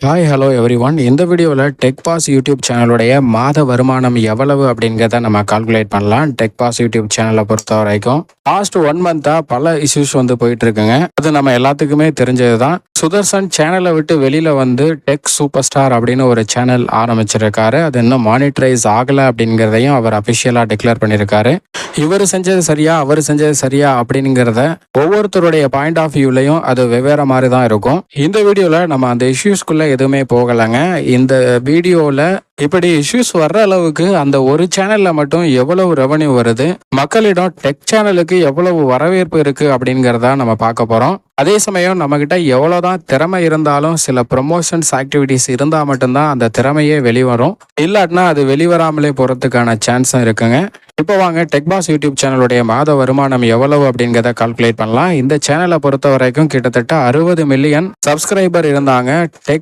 Hi hello every one. இந்த வீடியோவில் tech pass YouTube சேனலுடைய மாத வருமானம் எவ்வளவு அப்படிங்கிறத நம்ம கால்குலேட் பண்ணலாம். டெக் பாஸ் யூடியூப் சேனலை பொறுத்த வரைக்கும் லாஸ்ட் 1 மந்த்தாக பல இஷ்யூஸ் போயிட்டு இருக்குங்க. அது நம்ம எல்லாத்துக்குமே தெரிஞ்சது தான். சுதர்சன் சேனலை விட்டு வெளியில் வந்து டெக் சூப்பர் ஸ்டார் அப்படின்னு ஒரு சேனல் ஆரம்பிச்சிருக்காரு. அது இன்னும் மானிட்டரைஸ் ஆகலை அப்படிங்கிறதையும் அவர் அஃபிஷியலாக டிக்ளேர் பண்ணியிருக்காரு. இவர் செஞ்சது சரியா அவர் செஞ்சது சரியா அப்படிங்கிறத ஒவ்வொருத்தருடைய பாயிண்ட் ஆஃப் வியூலையும் அது வெவ்வேறு மாதிரி தான் இருக்கும். இந்த வீடியோவில் நம்ம அந்த இஷ்யூஸ்குள்ளே எதுவுமே போகலைங்க. இந்த வீடியோவில் இப்படி இஷ்யூஸ் வர்ற அளவுக்கு அந்த ஒரு சேனல்ல மட்டும் எவ்வளவு ரெவன்யூ வருது, மக்களிடம் டெக் சேனலுக்கு எவ்வளவு வரவேற்பு இருக்கு அப்படிங்கிறத நம்ம பார்க்க போறோம். அதே சமயம் நம்ம கிட்ட எவ்வளவுதான் திறமை இருந்தாலும் சில ப்ரொமோஷன்ஸ் ஆக்டிவிட்டிஸ் இருந்தா மட்டும்தான் அந்த திறமையே வெளிவரும். இல்லாட்டினா அது வெளிவராமலே போறதுக்கான சான்ஸும் இருக்குங்க. இப்போ வாங்க டெக் பாஸ் யூடியூப் சேனலுடைய மாத வருமானம் எவ்வளவு அப்படிங்கிறத கால்குலேட் பண்ணலாம். இந்த சேனலை பொறுத்த வரைக்கும் கிட்டத்தட்ட 60 மில்லியன் சப்ஸ்கிரைபர் இருந்தாங்க. டெக்